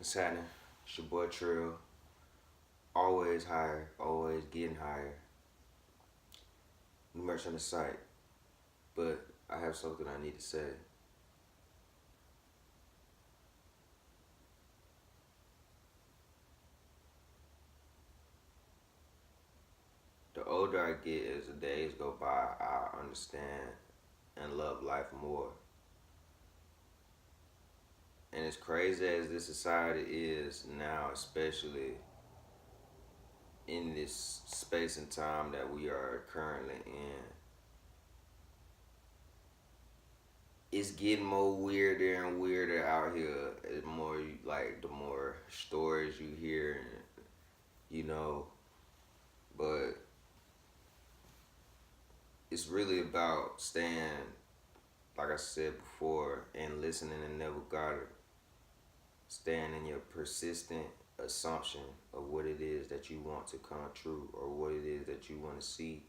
What's happening? It's your boy Trill. Always higher, always getting higher. New merch on the site, but I have something I need to say. The older I get, as the days go by, I understand and love life more. And as crazy as this society is now, especially in this space and time that we are currently in, it's getting more weirder and weirder out here. The more the more stories you hear, and you know, but it's really about staying, like I said before, and listening and never got it. Staying in your persistent assumption of what it is that you want to come true or what it is that you want to see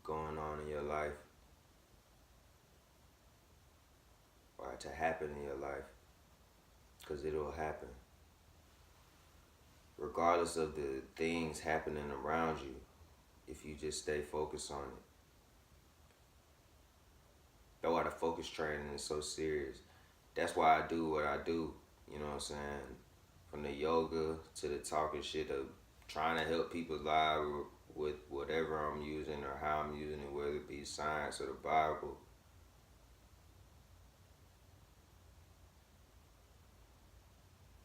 going on in your life or to happen in your life, because it'll happen. Regardless of the things happening around you, if you just stay focused on it. That's why the focus training is so serious. That's why I do what I do. You know what I'm saying? From the yoga to the talking shit of trying to help people's lives with whatever I'm using or how I'm using it, whether it be science or the Bible.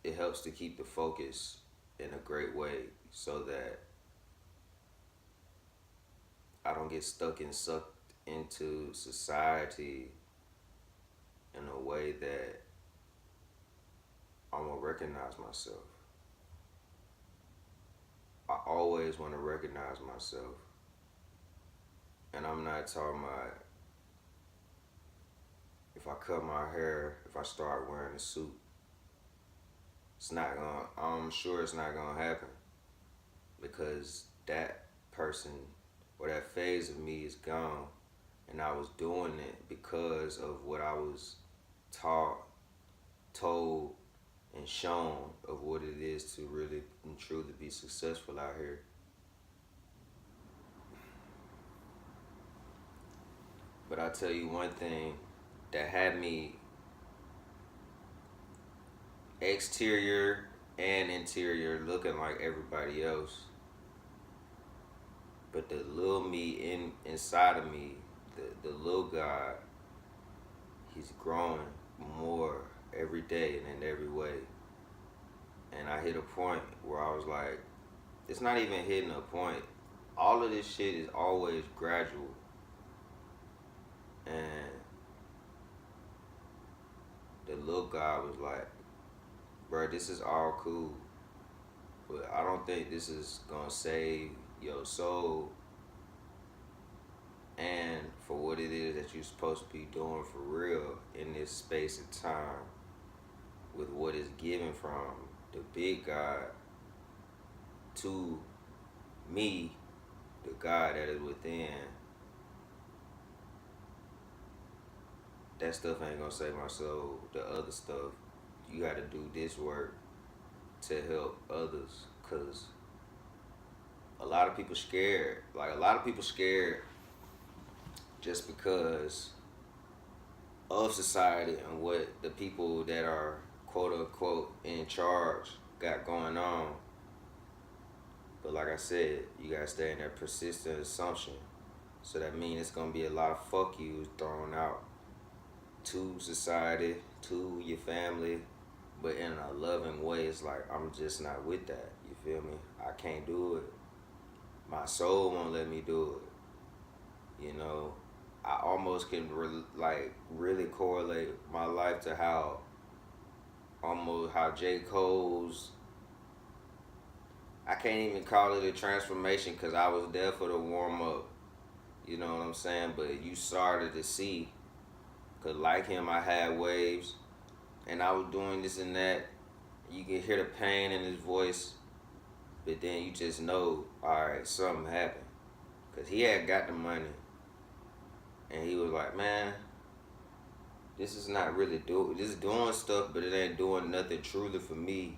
It helps to keep the focus in a great way so that I don't get stuck and sucked into society in a way that I'm gonna recognize myself. I always want to recognize myself. And I'm not talking about if I cut my hair, if I start wearing a suit. I'm sure it's not gonna happen because that person or that phase of me is gone. And I was doing it because of what I was taught, told, and shown of what it is to really and truly be successful out here. But I'll tell you one thing that had me exterior and interior looking like everybody else. But the little me inside of me, the little God, he's growing more every day and in every way. And I hit a point where I was like, it's not even hitting a point. All of this shit is always gradual. And the little God was like, bro, this is all cool, but I don't think this is gonna save your soul and for what it is that you're supposed to be doing for real in this space and time with what is given from the big God to me, the God that is within. That stuff ain't gonna save my soul. The other stuff, you gotta do this work to help others, cause a lot of people scared. Like a lot of people scared just because of society and what the people that are quote unquote in charge got going on. But like I said, you gotta stay in that persistent assumption. So that means it's gonna be a lot of fuck yous thrown out to society, to your family, but in a loving way. It's like, I'm just not with that. You feel me? I can't do it. My soul won't let me do it. You know, I almost can really correlate my life to how J. Cole's, I can't even call it a transformation because I was there for the warm up. You know what I'm saying? But you started to see, because like him, I had waves and I was doing this and that. You can hear the pain in his voice, but then you just know, all right, something happened. Because he had got the money and he was like, man, this is not really this is doing stuff, but it ain't doing nothing truly for me.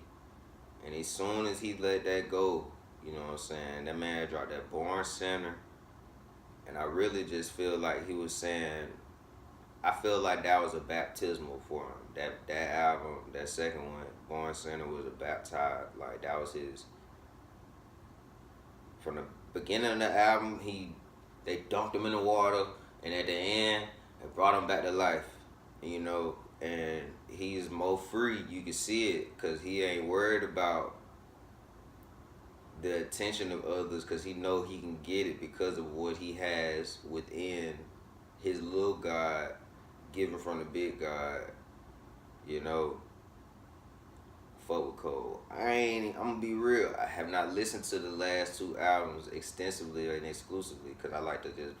And as soon as he let that go, you know what I'm saying, that man dropped that Born Center. And I really just feel like he was saying, I feel like that was a baptismal for him. That album, that second one, Born Center, was a baptized. Like that was his. From the beginning of the album, they dunked him in the water, and at the end, it brought him back to life. You know, and he's more free. You can see it because he ain't worried about the attention of others because he know he can get it because of what he has within his little God given from the big God. You know, fuck with Cole. I'm gonna be real. I have not listened to the last two albums extensively and exclusively because I like to just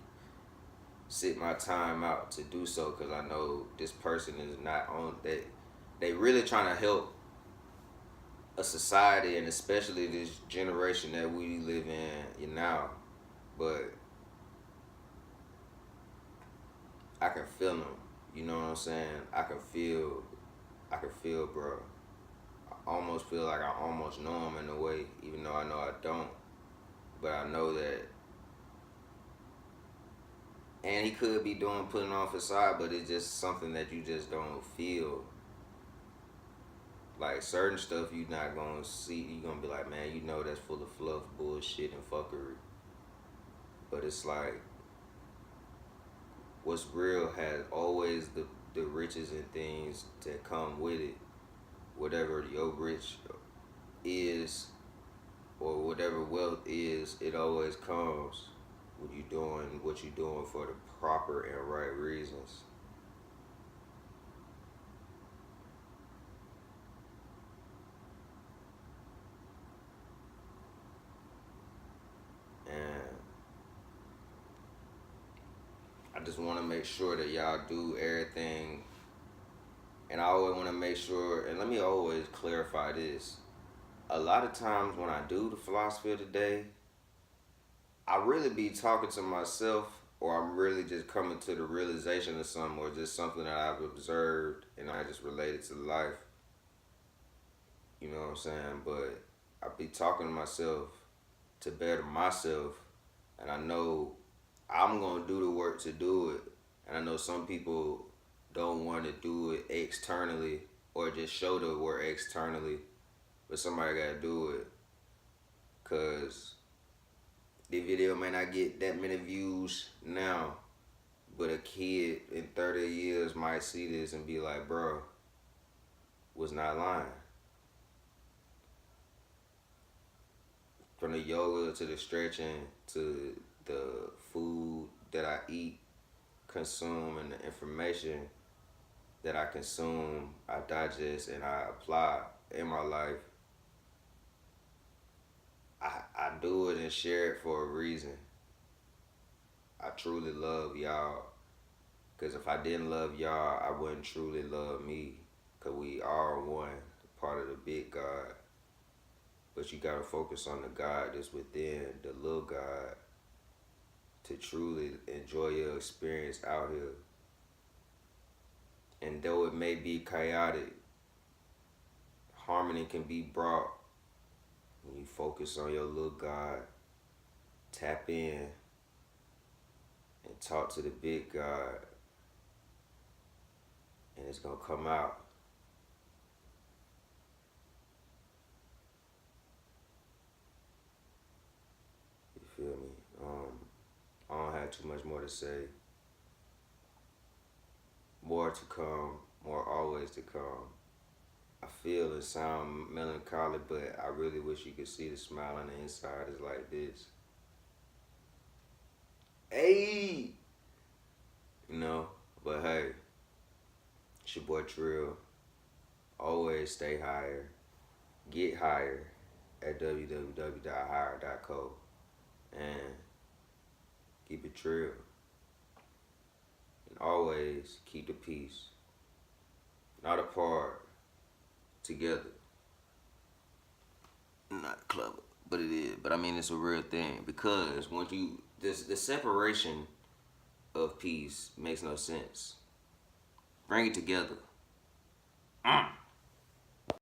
sit my time out to do so because I know this person is not on that. They really trying to help a society and especially this generation that we live in now. But I can feel them. You know what I'm saying? I can feel, bro. I almost feel like I almost know him in a way, even though I know I don't. But I know that, and he could be putting on facade, but it's just something that you just don't feel. Like certain stuff you not gonna see, you gonna be like, man, you know that's full of fluff, bullshit, and fuckery. But it's like, what's real has always the riches and things that come with it. Whatever your rich is, or whatever wealth is, it always comes when you doing what you doing for the proper and right reasons. And I just want to make sure that y'all do everything. And I always want to make sure, and let me always clarify this. A lot of times when I do the philosophy of the day, I really be talking to myself, or I'm really just coming to the realization of something, or just something that I've observed and I just related to life. You know what I'm saying? But I be talking to myself to better myself, and I know I'm gonna do the work to do it. And I know some people don't want to do it externally or just show the work externally, but somebody gotta do it, cause the video may not get that many views now, but a kid in 30 years might see this and be like, bro, was not lying. From the yoga to the stretching to the food that I eat, consume, and the information that I consume, I digest, and I apply in my life, I do it and share it for a reason. I truly love y'all. Because if I didn't love y'all, I wouldn't truly love me. Because we are one, part of the big God. But you got to focus on the God that's within, the little God, to truly enjoy your experience out here. And though it may be chaotic, harmony can be brought when you focus on your little God, tap in, and talk to the big God, and it's gonna come out. You feel me? I don't have too much more to say. More to come, more always to come. I feel and sound melancholy, but I really wish you could see the smile on the inside is like this. Hey! You know, but hey, it's your boy Trill. Always stay higher. Get higher at www.hyyer.co. And keep it trill. And always keep the peace. Not apart. Together. Not clever, but it is. But I mean, it's a real thing. Because once the separation of peace makes no sense. Bring it together. Mm.